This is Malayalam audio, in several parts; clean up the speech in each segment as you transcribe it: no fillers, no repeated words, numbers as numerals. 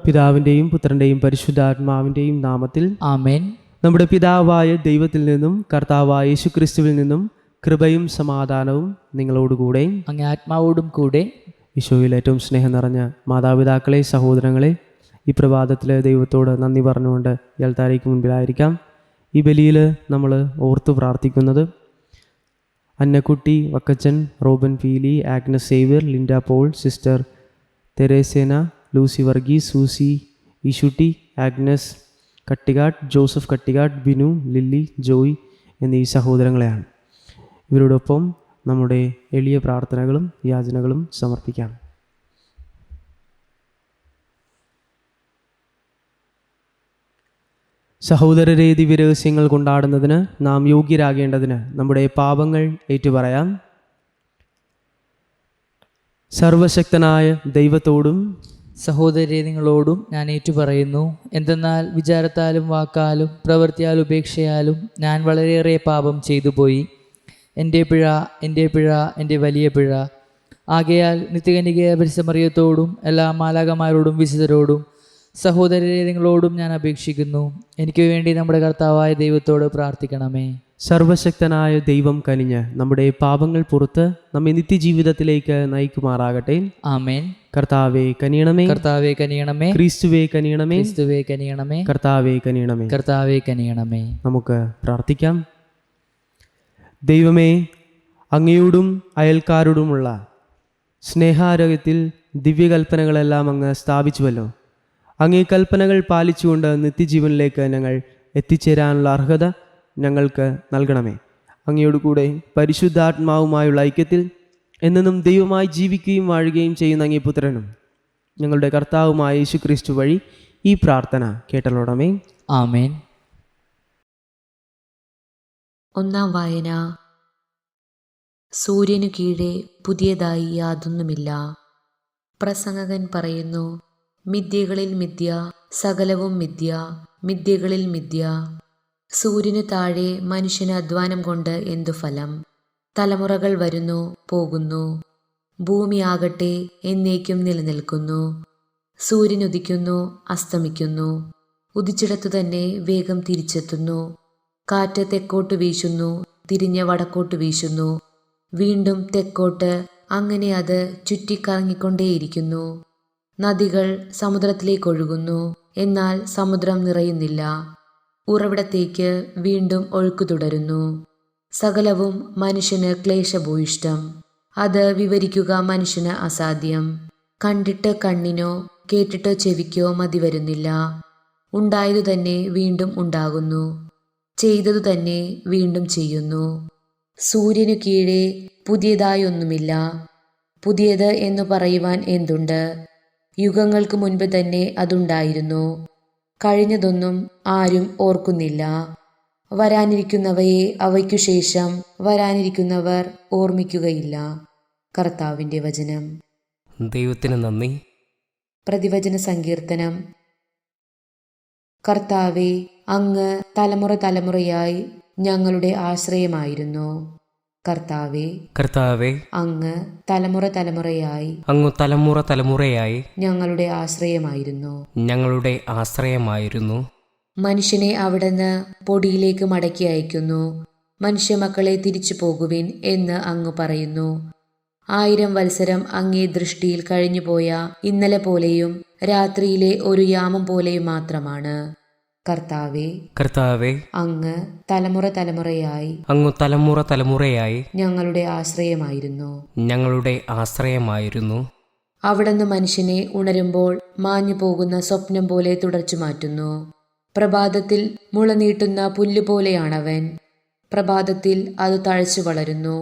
പിതാവിൻ്റെയും പുത്രൻ്റെയും പരിശുദ്ധാത്മാവിൻ്റെയും നാമത്തിൽ ആമേൻ. നമ്മുടെ പിതാവായ ദൈവത്തിൽ നിന്നും കർത്താവായ യേശുക്രിസ്തുവിൽ നിന്നും കൃപയും സമാധാനവും നിങ്ങളോടുകൂടെ അങ്ങേ ആത്മാവോടും കൂടെ. ഈശോയിൽ ഏറ്റവും സ്നേഹം നിറഞ്ഞ മാതാപിതാക്കളെ, സഹോദരങ്ങളെ, ഈ പ്രഭാതത്തിൽ ദൈവത്തോട് നന്ദി പറഞ്ഞുകൊണ്ട് എൽത്താരയ്ക്ക് മുൻപിലായിരിക്കാം. ഈ ബലിയിൽ നമ്മൾ ഓർത്ത് പ്രാർത്ഥിക്കുന്നത് അന്നക്കുട്ടി വക്കച്ചൻ, റോബൻ പീലി, ആഗ്നസ് സേവ്യർ, ലിൻഡ പോൾ, സിസ്റ്റർ തെരേസേന, ലൂസി വർഗീസ്, സൂസി ഈശുട്ടി, ആഗ്നസ് കട്ടികാട്, ജോസഫ് കട്ടികാട്, ബിനു, ലില്ലി, ജോയ് എന്നീ സഹോദരങ്ങളെയാണ്. ഇവരോടൊപ്പം നമ്മുടെ എളിയ പ്രാർത്ഥനകളും യാചനകളും സമർപ്പിക്കാം. സഹോദരരെ, ദിവ്യരഹസ്യങ്ങൾ കൊണ്ടാടുന്നതിന് നാം യോഗ്യരാകേണ്ടതിന് നമ്മുടെ പാപങ്ങൾ ഏറ്റുപറയാം. സർവശക്തനായ ദൈവത്തോടും സഹോദരരെ, നിങ്ങളോടും ഞാൻ ഏറ്റുപറയുന്നു. എന്തെന്നാൽ വിചാരത്താലും വാക്കാലും പ്രവൃത്തിയാലും ഉപേക്ഷയാലും ഞാൻ വളരെയേറെ പാപം ചെയ്തു പോയി. എൻ്റെ പിഴ, എൻ്റെ വലിയ പിഴ. ആകയാൽ നിത്യകന്യകയായ പരിശുദ്ധ മറിയത്തോടും എല്ലാ മാലാഖമാരോടും വിശുദ്ധരോടും സഹോദരരെ, നിങ്ങളോടും ഞാൻ അപേക്ഷിക്കുന്നു, എനിക്ക് വേണ്ടി നമ്മുടെ കർത്താവായ ദൈവത്തോട് പ്രാർത്ഥിക്കണമേ. സർവശക്തനായ ദൈവം കനിഞ്ഞ് നമ്മുടെ പാപങ്ങൾ പുറത്ത് നമ്മെ നിത്യജീവിതത്തിലേക്ക് നയിക്കുമാറാകട്ടെ. ആമേൻ. കർത്താവേ കനിയണമേ, കർത്താവേ കനിയണമേ. ക്രിസ്തുവേ കനിയണമേ, ക്രിസ്തുവേ കനിയണമേ. കർത്താവേ കനിയണമേ. കർത്താവേ കനിയണമേ. നമുക്ക് പ്രാർത്ഥിക്കാം. ദൈവമേ, അങ്ങയോടും അയൽക്കാരോടുമുള്ള സ്നേഹാരോഗ്യത്തിൽ ദിവ്യകൽപ്പനകളെല്ലാം അങ്ങ് സ്ഥാപിച്ചുവല്ലോ. അങ്ങേ കൽപ്പനകൾ പാലിച്ചുകൊണ്ട് നിത്യജീവനിലേക്ക് ഞങ്ങൾ എത്തിച്ചേരാനുള്ള അർഹത ഞങ്ങൾക്ക് നൽകണമേ. അങ്ങയോട് കൂടെ പരിശുദ്ധാത്മാവുമായുള്ള ഐക്യത്തിൽ എന്നെന്നും ദൈവമായി ജീവിക്കുകയും വാഴുകയും ചെയ്യുന്ന അങ്ങേ പുത്രനും ഞങ്ങളുടെ കർത്താവുമായ യേശുക്രിസ്തു വഴി ഈ പ്രാർത്ഥന കേട്ടലോടമേ. ആമേൻ. ഒന്നാം വായന. സൂര്യനു കീഴെ പുതിയതായി യാതൊന്നുമില്ല. പ്രസംഗകൻ പറയുന്നു, മിഥ്യകളിൽ മിഥ്യ, സകലവും മിഥ്യ, മിഥ്യകളിൽ മിഥ്യ. സൂര്യനു താഴെ മനുഷ്യന് അധ്വാനം കൊണ്ട് എന്തു ഫലം? തലമുറകൾ വരുന്നു പോകുന്നു, ഭൂമിയാകട്ടെ എന്നേക്കും നിലനിൽക്കുന്നു. സൂര്യൻ ഉദിക്കുന്നു, അസ്തമിക്കുന്നു, ഉദിച്ചിടത്തു തന്നെ വേഗം തിരിച്ചെത്തുന്നു. കാറ്റ് തെക്കോട്ട് വീശുന്നു, തിരിഞ്ഞ് വടക്കോട്ട് വീശുന്നു, വീണ്ടും തെക്കോട്ട്, അങ്ങനെ അത് ചുറ്റിക്കറങ്ങിക്കൊണ്ടേയിരിക്കുന്നു. നദികൾ സമുദ്രത്തിലേക്ക് ഒഴുകുന്നു, എന്നാൽ സമുദ്രം നിറയുന്നില്ല. ഉറവിടത്തേക്ക് വീണ്ടും ഒഴുക്ക് തുടരുന്നു. സകലവും മനുഷ്യന് ക്ലേശഭൂയിഷ്ടം, അത് വിവരിക്കുക മനുഷ്യന് അസാധ്യം. കണ്ടിട്ട് കണ്ണിനോ കേട്ടിട്ട് ചെവിക്കോ മതി വരുന്നില്ല. ഉണ്ടായതു തന്നെ വീണ്ടും ഉണ്ടാകുന്നു, ചെയ്തതു തന്നെ വീണ്ടും ചെയ്യുന്നു. സൂര്യനു കീഴെ പുതിയതായൊന്നുമില്ല. പുതിയത് എന്നു പറയുവാൻ എന്തുണ്ട്? യുഗങ്ങൾക്ക് മുൻപ് തന്നെ അതുണ്ടായിരുന്നു. കഴിഞ്ഞതൊന്നും ആരും ഓർക്കുന്നില്ല. വരാനിരിക്കുന്നവയെ അവയ്ക്കു ശേഷം വരാനിരിക്കുന്നവർ ഓർമ്മിക്കുകയില്ല. കർത്താവിൻ്റെ വചനം. ദൈവത്തിന് നന്ദി. പ്രതിവചന സങ്കീർത്തനം. കർത്താവേ, അങ്ങ് തലമുറ തലമുറയായി ഞങ്ങളുടെ ആശ്രയമായിരുന്നു. കർത്താവേ, കർത്താവേ, അങ്ങ് തലമുറ തലമുറയായി അങ്ങ് തലമുറ തലമുറയായി ഞങ്ങളുടെ ആശ്രയമായിരുന്നു. ഞങ്ങളുടെ ആശ്രയമായിരുന്നു. മനുഷ്യനെ അവിടുന്ന് പൊടിയിലേക്ക് മടക്കി അയക്കുന്നു. മനുഷ്യമക്കളെ തിരിച്ചു പോകുവിൻ എന്ന് അങ്ങ് പറയുന്നു. 1000 വത്സരം അങ്ങേ ദൃഷ്ടിയിൽ കഴിഞ്ഞുപോയ ഇന്നലെ പോലെയും രാത്രിയിലെ ഒരു യാമം പോലെയും മാത്രമാണ്. കർത്താവേ, കർത്താവേ, അങ്ങ് തലമുറ തലമുറയായി അങ്ങ് തലമുറ തലമുറയായി ഞങ്ങളുടെ ആശ്രയമായിരുന്നു. ഞങ്ങളുടെ ആശ്രയമായിരുന്നു. അവിടുന്ന് മനുഷ്യനെ ഉണരുമ്പോൾ മാഞ്ഞു പോകുന്ന സ്വപ്നം പോലെ തുടച്ചു മാറ്റുന്നു. പ്രഭാതത്തിൽ മുള നീട്ടുന്ന പുല്ലുപോലെയാണവൻ. പ്രഭാതത്തിൽ അത് തഴച്ചു വളരുന്നു,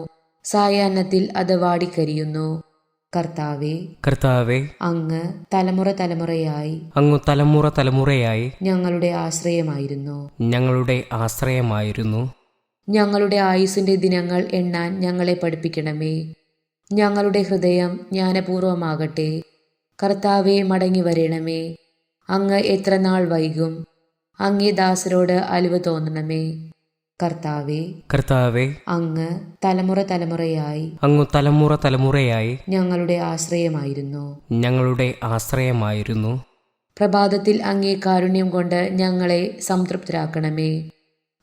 സായാഹ്നത്തിൽ അത് വാടിക്കരിയുന്നു. കർത്താവേ, കർത്താവേ, അങ്ങ് തലമുറ തലമുറയായി അങ്ങ് തലമുറ തലമുറയായി ഞങ്ങളുടെ ആശ്രയമായിരുന്നു. ഞങ്ങളുടെ ആശ്രയമായിരുന്നു. ഞങ്ങളുടെ ആയുസ്സിന്റെ ദിനങ്ങൾ എണ്ണാൻ ഞങ്ങളെ പഠിപ്പിക്കണമേ. ഞങ്ങളുടെ ഹൃദയം ജ്ഞാനപൂർവമാകട്ടെ. കർത്താവേ, മടങ്ങി വരണമേ. അങ്ങ് എത്ര നാൾ വൈകും? അങ്ങേ ദാസരോട് അലിവ് തോന്നണമേ. കർത്താവേ, കർത്താവേ, അങ്ങ് തലമുറ തലമുറയായി അങ്ങ് തലമുറ തലമുറയായി ഞങ്ങളുടെ ആശ്രയമായിരുന്നു. ഞങ്ങളുടെ ആശ്രയമായിരുന്നു. പ്രഭാതത്തിൽ അങ്ങേ കാരുണ്യം കൊണ്ട് ഞങ്ങളെ സംതൃപ്തരാക്കണമേ.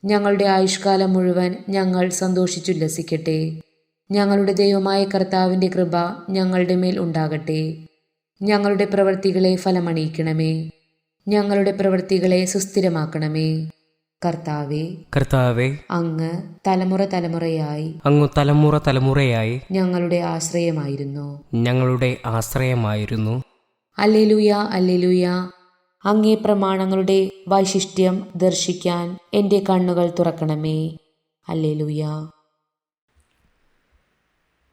ഞങ്ങളുടെ ആയുഷ്കാലം മുഴുവൻ ഞങ്ങൾ സന്തോഷിച്ചുല്ലസിക്കട്ടെ. ഞങ്ങളുടെ ദൈവമായ കർത്താവിൻ്റെ കൃപ ഞങ്ങളുടെ മേൽ ഉണ്ടാകട്ടെ. ഞങ്ങളുടെ പ്രവൃത്തികളെ ഫലമണിയിക്കണമേ. ഞങ്ങളുടെ പ്രവൃത്തികളെ സുസ്ഥിരമാക്കണമേ. കർത്താവേ, അങ്ങ് തലമുറ തലമുറയായി അങ്ങു തലമുറ തലമുറയായി ഞങ്ങളുടെ ആശ്രയമായിരുന്നു. Hallelujah, hallelujah. അങ്ങേ പ്രമാണങ്ങളുടെ വൈശിഷ്ട്യം ദർശിക്കാൻ എൻ്റെ കണ്ണുകൾ തുറക്കണമേ. ഹല്ലേലൂയ.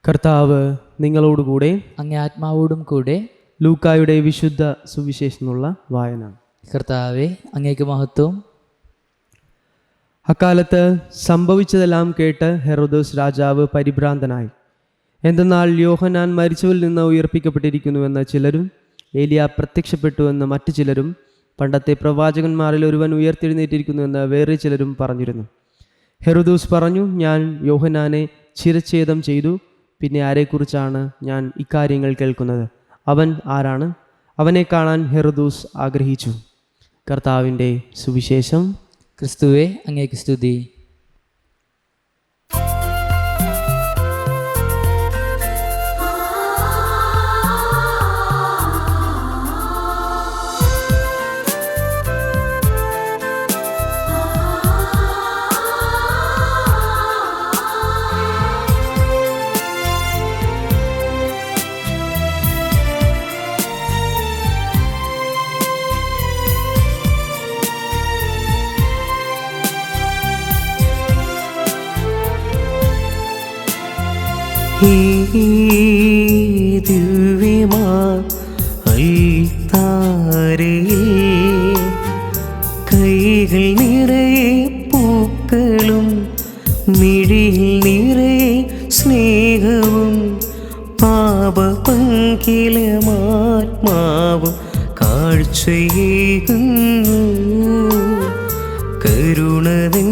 കർത്താവ് നിങ്ങളോടുകൂടെ. അങ്ങേ ആത്മാവോടും കൂടെ. ലൂക്കായുടെ വിശുദ്ധ സുവിശേഷത്തിനുള്ള വായന. കർത്താവെ, അങ്ങേക്ക് മഹത്വം. അക്കാലത്ത് സംഭവിച്ചതെല്ലാം കേട്ട് ഹെറോദോസ് രാജാവ് പരിഭ്രാന്തനായി. എന്തെന്നാൽ യോഹന്നാൻ മരിച്ചവരിൽ നിന്ന് ഉയർപ്പിക്കപ്പെട്ടിരിക്കുന്നുവെന്ന് ചിലരും, ഏലിയ പ്രത്യക്ഷപ്പെട്ടുവെന്ന് മറ്റു ചിലരും, പണ്ടത്തെ പ്രവാചകന്മാരിൽ ഒരുവൻ ഉയർത്തെഴുന്നേറ്റിരിക്കുന്നുവെന്ന് വേറെ ചിലരും പറഞ്ഞിരുന്നു. ഹെറോദോസ് പറഞ്ഞു, ഞാൻ യോഹന്നാനെ ശിരച്ഛേദം ചെയ്തു. പിന്നെ ആരെക്കുറിച്ചാണ് ഞാൻ ഇക്കാര്യങ്ങൾ കേൾക്കുന്നത്? അവൻ ആരാണ്? അവനെ കാണാൻ ഹെറോദോസ് ആഗ്രഹിച്ചു. കർത്താവിൻ്റെ സുവിശേഷം. ക്രിസ്തുവേ, അങ്ങേക്ക് സ്തുതി. കൈകൾ നിറയെ പൂക്കളും മിഴിയിൽ നിറയെ സ്നേഹവും പാപപങ്കിലമാത്മാവും കാഴ്ചയേകുന്നു. കരുണതൻ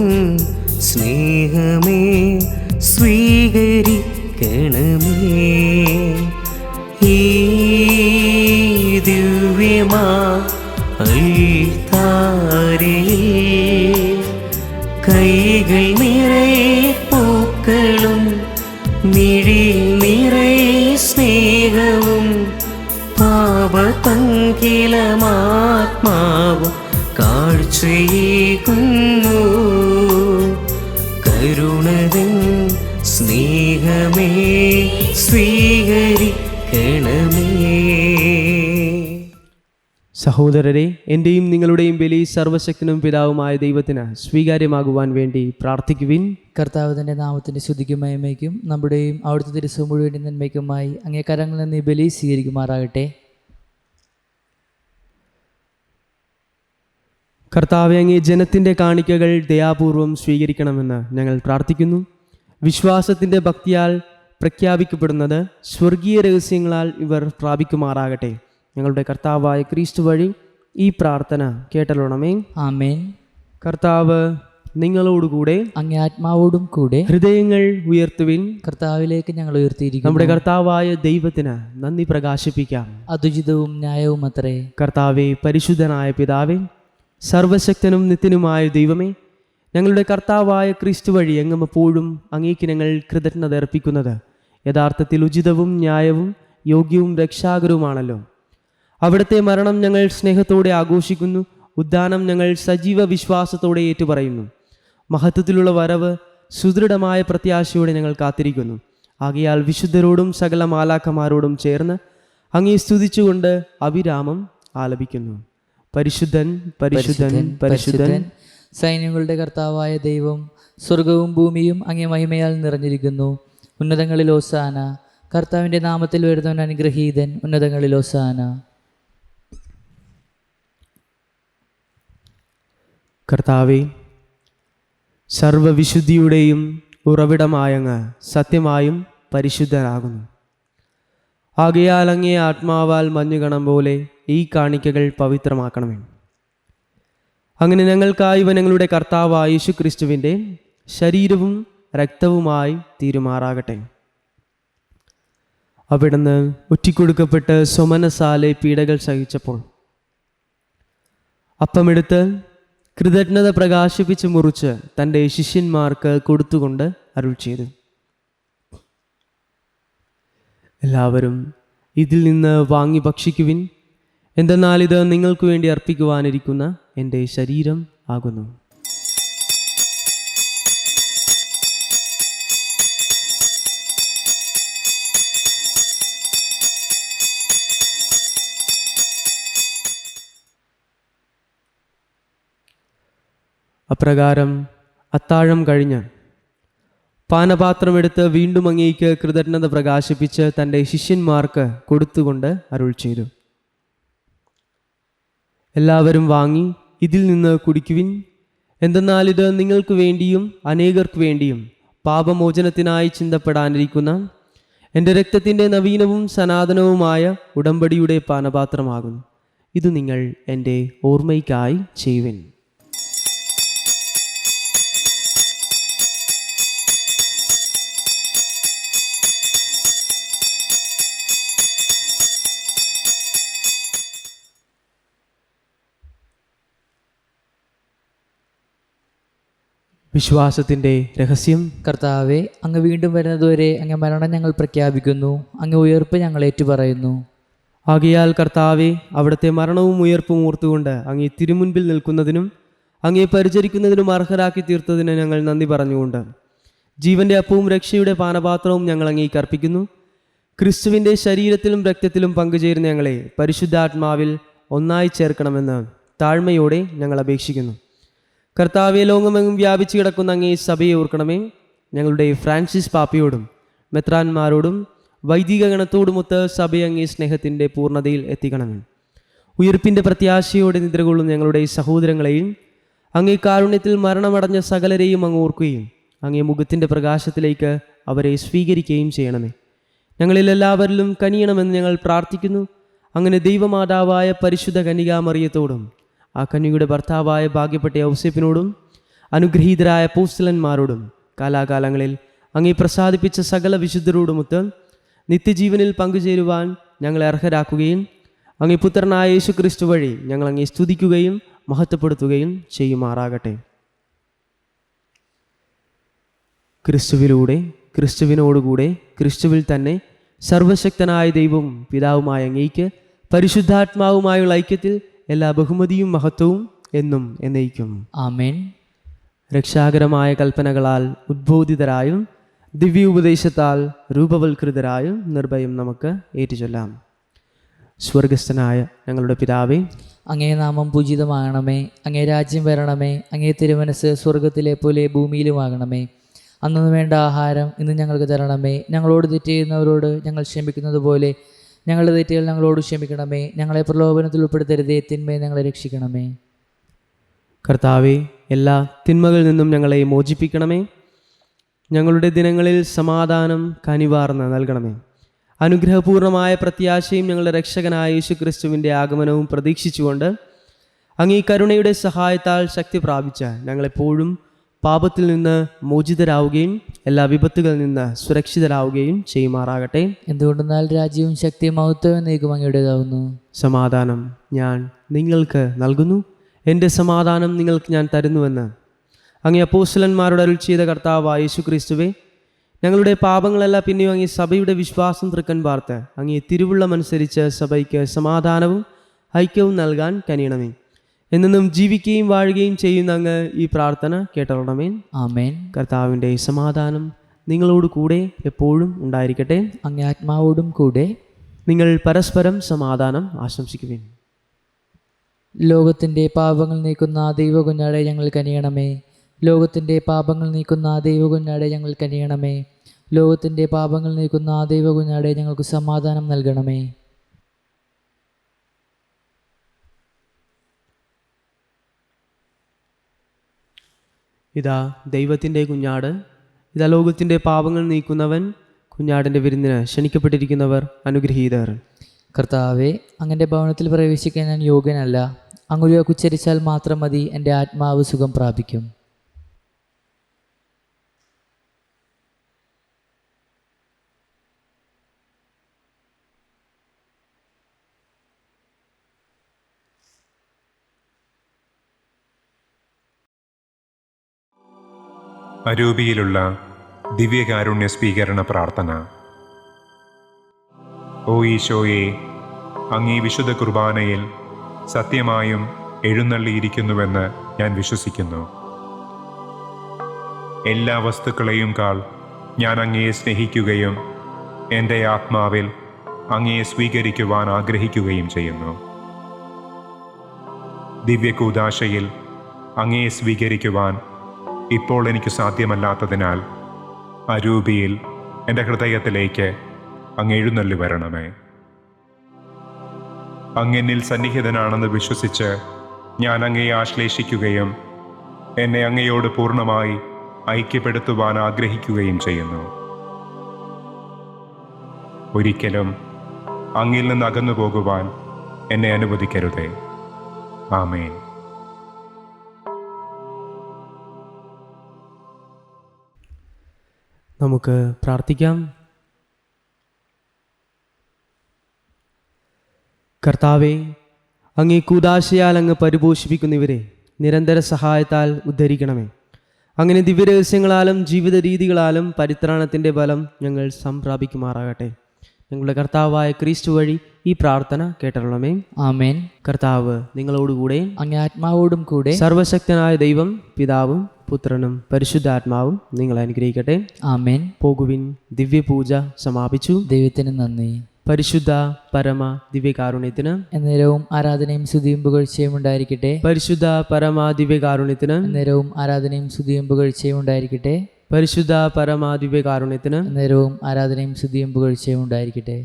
സ്നേഹമേ സ്വീകരിക്കണമേ. ഈ ദിവ്യമാ അൾത്താരയിൽ കൈകൾ നിറയെ പൂക്കളും മിഴിയിൽ നിറയെ സ്നേഹവും പാപപങ്കിലമാത്മാവും കാഴ്ചയേകുന്നു. കരുണതൻ സ്നേഹമേ സ്വീകരിക്കണമേ. സഹോദരരെ, എൻ്റെയും നിങ്ങളുടെയും ബലി സർവശക്തനും പിതാവുമായ ദൈവത്തിന് സ്വീകാര്യമാകുവാൻ വേണ്ടി പ്രാർത്ഥിക്കുവിൻ. കർത്താവ് തൻ്റെ നാമത്തിൻ്റെ ശുദ്ധിക്കും മഹിമയ്ക്കും നമ്മുടെയും അവിടുത്തെ ദിവസവും മുഴുവൻ നന്മയ്ക്കുമായി അങ്ങേ കരങ്ങളിൽ നിന്ന് ഈ ബലി സ്വീകരിക്കുമാറാകട്ടെ. കർത്താവെ, അങ്ങേ ജനത്തിൻ്റെ കാണിക്കകൾ ദയാപൂർവം സ്വീകരിക്കണമെന്ന് ഞങ്ങൾ പ്രാർത്ഥിക്കുന്നു. വിശ്വാസത്തിൻ്റെ ഭക്തിയാൽ പ്രഖ്യാപിക്കപ്പെടുന്നത് സ്വർഗീയ രഹസ്യങ്ങളാൽ ഇവർ പ്രാപിക്കുമാറാകട്ടെ. ഞങ്ങളുടെ കർത്താവായ ക്രിസ്തു വഴി ഈ പ്രാർത്ഥന കേട്ടലോണമേ. ആമേൻ. കർത്താവ് നിങ്ങളോടുകൂടെ. അങ്ങേ ആത്മാവോടും കൂടെ. ഹൃദയങ്ങൾ ഉയർത്തുവിൻ. കർത്താവിലേക്ക് ഞങ്ങൾ ഉയർത്തിയിരിക്കുന്നു. നമ്മുടെ കർത്താവായ ദൈവത്തിന് നന്ദി പ്രകാശിപ്പിക്കാം. അതുചിതവും ന്യായവും അത്രേ. കർത്താവെ, പരിശുദ്ധനായ പിതാവേ, സർവശക്തനും നിത്യനുമായ ദൈവമേ, ഞങ്ങളുടെ കർത്താവായ ക്രിസ്തു വഴി എങ്ങും എപ്പോഴും അങ്ങേക്ക് ഞങ്ങൾ കൃതജ്ഞത അർപ്പിക്കുന്നത് യഥാർത്ഥത്തിൽ ഉചിതവും ന്യായവും യോഗ്യവും രക്ഷാകരവുമാണല്ലോ. അവിടുത്തെ മരണം ഞങ്ങൾ സ്നേഹത്തോടെ ആഘോഷിക്കുന്നു. ഉദ്ധാനം ഞങ്ങൾ സജീവ വിശ്വാസത്തോടെ ഏറ്റുപറയുന്നു. മഹത്വത്തിലുള്ള വരവ് സുദൃഢമായ പ്രത്യാശയോടെ ഞങ്ങൾ കാത്തിരിക്കുന്നു. ആകയാൽ വിശുദ്ധരോടും സകല മാലാഖമാരോടും ചേർന്ന് അങ്ങേ സ്തുതിച്ചുകൊണ്ട് അവിരാമം ആലപിക്കുന്നു. പരിശുദ്ധൻ, പരിശുദ്ധൻ, പരിശുദ്ധൻ, സൈന്യങ്ങളുടെ കർത്താവായ ദൈവം, സ്വർഗവും ഭൂമിയും അങ്ങേ മഹിമയാൽ നിറഞ്ഞിരിക്കുന്നു. ഉന്നതങ്ങളിൽ ഹോസാന. കർത്താവിൻ്റെ നാമത്തിൽ വരുന്നവൻ അനുഗ്രഹീതൻ. ഉന്നതങ്ങളിൽ ഹോസാന. കർത്താവേ, സർവവിശുദ്ധിയുടെയും ഉറവിടമായങ്ങ് സത്യമായും പരിശുദ്ധനാകുന്നു. ആകയാൽ അങ്ങേ ആത്മാവാൽ മഞ്ഞുകണം പോലെ ഈ കാണിക്കകൾ പവിത്രമാക്കണമേ. അങ്ങനെ ഞങ്ങൾക്കായി ഇവ ഞങ്ങളുടെ കർത്താവായ യേശുക്രിസ്തുവിൻ്റെ ശരീരവും രക്തവുമായി തീരുമാറാകട്ടെ. അവിടുന്ന് ഒറ്റിക്കൊടുക്കപ്പെട്ട് സ്വമനസാലെ പീഡകൾ സഹിച്ചപ്പോൾ അപ്പമെടുത്ത് കൃതജ്ഞത പ്രകാശിപ്പിച്ച് മുറിച്ച് തൻ്റെ ശിഷ്യന്മാർക്ക് കൊടുത്തുകൊണ്ട് അരുൾ ചെയ്തു, എല്ലാവരും ഇതിൽ നിന്ന് വാങ്ങി ഭക്ഷിക്കുവിൻ. എന്തെന്നാൽ ഇത് നിങ്ങൾക്ക് വേണ്ടി അർപ്പിക്കുവാനിരിക്കുന്ന എൻ്റെ ശരീരം ആകുന്നു. അപ്രകാരം അത്താഴം കഴിഞ്ഞ് പാനപാത്രമെടുത്ത് വീണ്ടും അങ്ങേക്ക് കൃതജ്ഞത പ്രകാശിപ്പിച്ച് തൻ്റെ ശിഷ്യന്മാർക്ക് കൊടുത്തുകൊണ്ട് അരുൾ ചെയ്തു, എല്ലാവരും വാങ്ങി ഇതിൽ നിന്ന് കുടിക്കുവിൻ. എന്തെന്നാൽ ഇത് നിങ്ങൾക്ക് വേണ്ടിയും അനേകർക്ക് വേണ്ടിയും പാപമോചനത്തിനായി ചിന്തപ്പെടാനിരിക്കുന്ന എൻ്റെ രക്തത്തിൻ്റെ നവീനവും സനാതനവുമായ ഉടമ്പടിയുടെ പാനപാത്രമാകുന്നു. ഇത് നിങ്ങൾ എൻ്റെ ഓർമ്മയ്ക്കായി ചെയ്യുവിൻ. വിശ്വാസത്തിൻ്റെ രഹസ്യം. കർത്താവെ, അങ്ങ് വീണ്ടും വരുന്നതുവരെ അങ്ങ് മരണം ഞങ്ങൾ പ്രഖ്യാപിക്കുന്നു, അങ്ങ് ഉയർപ്പ് ഞങ്ങൾ ഏറ്റുപറയുന്നു. ആകയാൽ കർത്താവെ, അവിടുത്തെ മരണവും ഉയർപ്പും ഓർത്തുകൊണ്ട് അങ്ങേ തിരുമുൻപിൽ നിൽക്കുന്നതിനും അങ്ങേ പരിചരിക്കുന്നതിനും അർഹരാക്കി തീർത്തതിന് ഞങ്ങൾ നന്ദി പറഞ്ഞുകൊണ്ട് ജീവൻ്റെ അപ്പവും രക്ഷയുടെ പാനപാത്രവും ഞങ്ങൾ അങ്ങേക്ക് അർപ്പിക്കുന്നു. ക്രിസ്തുവിൻ്റെ ശരീരത്തിലും രക്തത്തിലും പങ്കുചേരുന്ന ഞങ്ങളെ പരിശുദ്ധാത്മാവിൽ ഒന്നായി ചേർക്കണമെന്ന് താഴ്മയോടെ ഞങ്ങൾ അപേക്ഷിക്കുന്നു. കർത്താവെ, ലോകമെങ്ങും വ്യാപിച്ചു കിടക്കുന്ന അങ്ങേ സഭയെ ഓർക്കണമേ. ഞങ്ങളുടെ ഫ്രാൻസിസ് പാപ്പയോടും മെത്രാന്മാരോടും വൈദിക ഗണത്തോടുമൊത്ത് സഭയെ അങ്ങേ സ്നേഹത്തിൻ്റെ പൂർണ്ണതയിൽ എത്തിക്കണമേ. ഉയർപ്പിൻ്റെ പ്രത്യാശയോടെ നിദ്രകൊള്ളുന്ന ഞങ്ങളുടെ സഹോദരങ്ങളെയും അങ്ങേ കാരുണ്യത്തിൽ മരണമടഞ്ഞ സകലരെയും അങ്ങ് ഓർക്കുകയും അങ്ങേ മുഖത്തിൻ്റെ പ്രകാശത്തിലേക്ക് അവരെ സ്വീകരിക്കുകയും ചെയ്യണമേ. ഞങ്ങളിൽ എല്ലാവരിലും കനിയണമെന്ന് ഞങ്ങൾ പ്രാർത്ഥിക്കുന്നു. അങ്ങനെ ദൈവമാതാവായ പരിശുദ്ധ കന്യകാമറിയത്തോടും ആ കന്യകയുടെ ഭർത്താവായ ഭാഗ്യപ്പെട്ട ഔസേപ്പിനോടും അനുഗ്രഹീതരായ അപ്പോസ്തലന്മാരോടും കാലാകാലങ്ങളിൽ അങ്ങേ പ്രസാദിപ്പിച്ച സകല വിശുദ്ധരോടുമൊത്ത് നിത്യജീവനിൽ പങ്കുചേരുവാൻ ഞങ്ങളെ അർഹരാക്കുകയും അങ്ങേ പുത്രനായ യേശുക്രിസ്തു വഴി ഞങ്ങൾ അങ്ങേ സ്തുതിക്കുകയും മഹത്വപ്പെടുത്തുകയും ചെയ്യുമാറാകട്ടെ. ക്രിസ്തുവിലൂടെ, ക്രിസ്തുവിനോടുകൂടെ, ക്രിസ്തുവിൽ തന്നെ സർവശക്തനായ ദൈവവും പിതാവുമായ അങ്ങേക്ക് പരിശുദ്ധാത്മാവുമായുള്ള ഐക്യത്തിൽ എല്ലാ ബഹുമതിയും മഹത്വവും എന്നും എന്നേക്കും ആമേൻ. രക്ഷാകരമായ കൽപ്പനകളാൽ ഉദ്ബോധിതരായും ദിവ്യ ഉപദേശത്താൽ രൂപവൽകൃതരായും നിർഭയം നമുക്ക് ഏറ്റുചൊല്ലാം. സ്വർഗസ്ഥനായ ഞങ്ങളുടെ പിതാവേ, അങ്ങേ നാമം പൂജിതമാകണമേ. അങ്ങേ രാജ്യം വരണമേ. അങ്ങേ തിരുമനസ് സ്വർഗത്തിലെ പോലെ ഭൂമിയിലുമാകണമേ. അന്നു വേണ്ട ആഹാരം ഇന്ന് ഞങ്ങൾക്ക് തരണമേ. ഞങ്ങളോട് തെറ്റ് ചെയ്യുന്നവരോട് ഞങ്ങൾ ക്ഷമിക്കുന്നത് പോലെ ഞങ്ങളുടെ തെറ്റുകൾ ഞങ്ങളോട് ക്ഷമിക്കണമേ. ഞങ്ങളെ പ്രലോഭനത്തിൽ ഉൾപ്പെടുത്തരുതേ, തിന്മയെ ഞങ്ങളെ രക്ഷിക്കണമേ. കർത്താവേ, എല്ലാ തിന്മകളിൽ നിന്നും ഞങ്ങളെ മോചിപ്പിക്കണമേ. ഞങ്ങളുടെ ദിനങ്ങളിൽ സമാധാനം കനിവാർന്ന് നൽകണമേ. അനുഗ്രഹപൂർണമായ പ്രത്യാശയും ഞങ്ങളുടെ രക്ഷകനായ യേശുക്രിസ്തുവിൻ്റെ ആഗമനവും പ്രതീക്ഷിച്ചുകൊണ്ട് അങ്ങേ കരുണയുടെ സഹായത്താൽ ശക്തി പ്രാപിച്ച ഞങ്ങളെപ്പോഴും പാപത്തിൽ നിന്ന് മോചിതരാവുകയും എല്ലാ വിപത്തുകളിൽ നിന്ന് സുരക്ഷിതരാവുകയും ചെയ്യുമാറാകട്ടെ. എന്തുകൊണ്ടെന്നാൽ രാജ്യവും ശക്തിയും മഹത്വവും എന്നേക്കും അങ്ങയുടേതാവുന്നു. സമാധാനം ഞാൻ നിങ്ങൾക്ക് നൽകുന്നു, എൻ്റെ സമാധാനം നിങ്ങൾക്ക് ഞാൻ തരുന്നുവെന്ന് അങ്ങേ അപ്പോസ്തലന്മാരോട് അരുൾ ചെയ്ത കർത്താവായ യേശുക്രിസ്തുവേ, ഞങ്ങളുടെ പാപങ്ങളല്ല പിന്നെയും അങ്ങേ സഭയുടെ വിശ്വാസം തൃക്കൻ പാർത്ത് അങ്ങേ തിരുവുള്ളമനുസരിച്ച് സഭയ്ക്ക് സമാധാനവും ഐക്യവും നൽകാൻ കനിയണമേ. എന്നും ജീവിക്കുകയും വാഴുകയും ചെയ്യുന്ന അങ്ങ് ഈ പ്രാർത്ഥന കേട്ടോളണമേ. ആമേൻ. കർത്താവിൻ്റെ സമാധാനം നിങ്ങളോട് കൂടെ എപ്പോഴും ഉണ്ടായിരിക്കട്ടെ. അങ്ങേ ആത്മാവോടും കൂടെ. നിങ്ങൾ പരസ്പരം സമാധാനം ആശംസിക്കുവിൻ. ലോകത്തിൻ്റെ പാപങ്ങൾ നീക്കുന്ന ദൈവകുഞ്ഞാടെ ഞങ്ങൾ കനിയണമേ. ലോകത്തിൻ്റെ പാപങ്ങൾ നീക്കുന്ന ദൈവകുഞ്ഞാടെ ഞങ്ങൾ കനിയണമേ. ലോകത്തിൻ്റെ പാപങ്ങൾ നീക്കുന്ന ദൈവകുഞ്ഞാടെ ഞങ്ങൾക്ക് സമാധാനം നൽകണമേ. ഇതാ ദൈവത്തിൻ്റെ കുഞ്ഞാട്, ഇതാ ലോകത്തിൻ്റെ പാപങ്ങൾ നീക്കുന്നവൻ. കുഞ്ഞാടിൻ്റെ വിരുന്നിന് ക്ഷണിക്കപ്പെട്ടിരിക്കുന്നവർ അനുഗ്രഹീതർ. കർത്താവെ, അങ്ങൻ്റെ ഭവനത്തിൽ പ്രവേശിക്കാൻ ഞാൻ യോഗ്യനല്ല. അങ്ങൊരു ഉച്ചരിച്ചാൽ മാത്രം മതി, എൻ്റെ ആത്മാവ് സുഖം പ്രാപിക്കും. അരൂപിയിലുള്ള ദിവ്യകാരുണ്യ സ്വീകരണ പ്രാർത്ഥന. ഓ ഈശോയെ, അങ്ങീ വിശുദ്ധ കുർബാനയിൽ സത്യമായും എഴുന്നള്ളിയിരിക്കുന്നുവെന്ന് ഞാൻ വിശ്വസിക്കുന്നു. എല്ലാ വസ്തുക്കളെയും കാൾ ഞാൻ അങ്ങയെ സ്നേഹിക്കുകയും എൻ്റെ ആത്മാവിൽ അങ്ങയെ സ്വീകരിക്കുവാൻ ആഗ്രഹിക്കുകയും ചെയ്യുന്നു. ദിവ്യകൂദാശയിൽ അങ്ങയെ സ്വീകരിക്കുവാൻ ഇപ്പോൾ എനിക്ക് സാധ്യമല്ലാത്തതിനാൽ അരൂപിയിൽ എൻ്റെ ഹൃദയത്തിലേക്ക് അങ്ങ് എഴുന്നള്ളി വരണമേ. അങ്ങെന്നിൽ സന്നിഹിതനാണെന്ന് വിശ്വസിച്ച് ഞാൻ അങ്ങയെ ആശ്ലേഷിക്കുകയും എന്നെ അങ്ങയോട് പൂർണ്ണമായി ഐക്യപ്പെടുത്തുവാൻ ആഗ്രഹിക്കുകയും ചെയ്യുന്നു. ഒരിക്കലും അങ്ങിൽ നിന്ന് അകന്നു പോകുവാൻ എന്നെ അനുവദിക്കരുതേ. ആമേൻ. നമുക്ക് പ്രാർത്ഥിക്കാം. കർത്താവേ, അങ്ങേ കൂദാശയാൽ അങ്ങ് പരിപോഷിപ്പിക്കുന്നവരെ നിരന്തര സഹായത്താൽ ഉദ്ധരിക്കണമേ. അങ്ങനെ ദിവ്യരഹസ്യങ്ങളാലും ജീവിത രീതികളാലും പരിത്രാണത്തിൻ്റെ ബലം ഞങ്ങൾ സംപ്രാപിക്കുമാറാകട്ടെ. ഞങ്ങളുടെ കർത്താവായ ക്രിസ്തു വഴി ഈ പ്രാർത്ഥന കേട്ടരുളമേ. ആമേൻ. കർത്താവ് നിങ്ങളോടുകൂടെ, അങ്ങേ ആത്മാവോടും കൂടെ. സർവശക്തനായ ദൈവം പിതാവും പുത്രനും പരിശുദ്ധാത്മാവും നിങ്ങളെ അനുഗ്രഹിക്കട്ടെ. ആമേൻ. പോകുവിൻ. ദിവ്യപൂജ സമാപിച്ചു. ദൈവത്തിന് നന്ദി. പരിശുദ്ധ പരമ ദിവ്യകാരുണ്യത്തിന് എന്നേരവും ആരാധനയും സ്തുതിയും പുകഴ്ചയും ഉണ്ടായിരിക്കട്ടെ. പരിശുദ്ധ പരമ ദിവ്യകാരുണ്യത്തിന് എന്നേരവും ആരാധനയും സ്തുതിയും പുകഴ്ചയും ഉണ്ടായിരിക്കട്ടെ. പരിശുദ്ധ പരമ ദിവ്യകാരുണ്യത്തിന് എന്നേരവും ആരാധനയും സ്തുതിയും പുകഴ്ചയും ഉണ്ടായിരിക്കട്ടെ.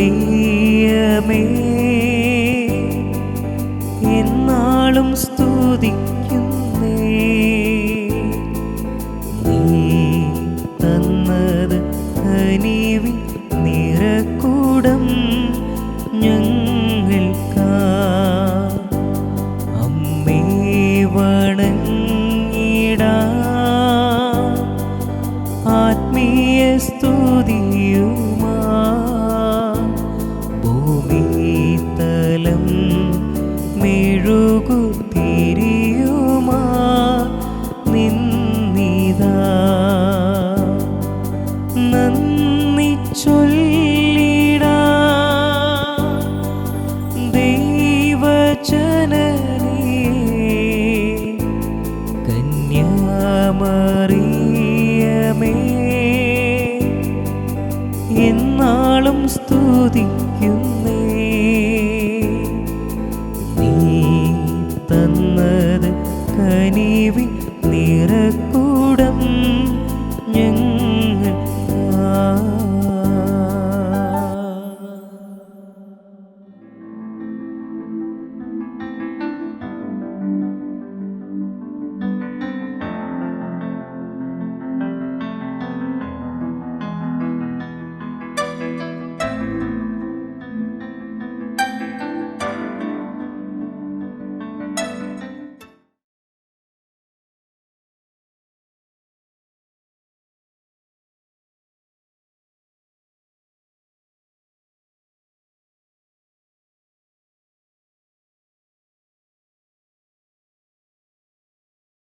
കന്യാമറിയമേ, എന്നാളും സ്തുതിക്കുന്നേ. നീ തന്നത് കനിവിൻ നിറകൂടം ഞങ്ങൾക്കാ. അമ്മേ വണങ്ങിടാം ആത്മീയ സ്തുതിയുമാ. ഭൂമിതലം മെഴുകുതിരിയുമാ നിന്നിതാ. നന്ദി ചൊല്ലിടാം ദൈവജനനീ. കന്യാമറിയമേ, എന്നാളും സ്തുതിക്കുന്നേ. നീ തന്നത് കനിവിൻ നിറക്കു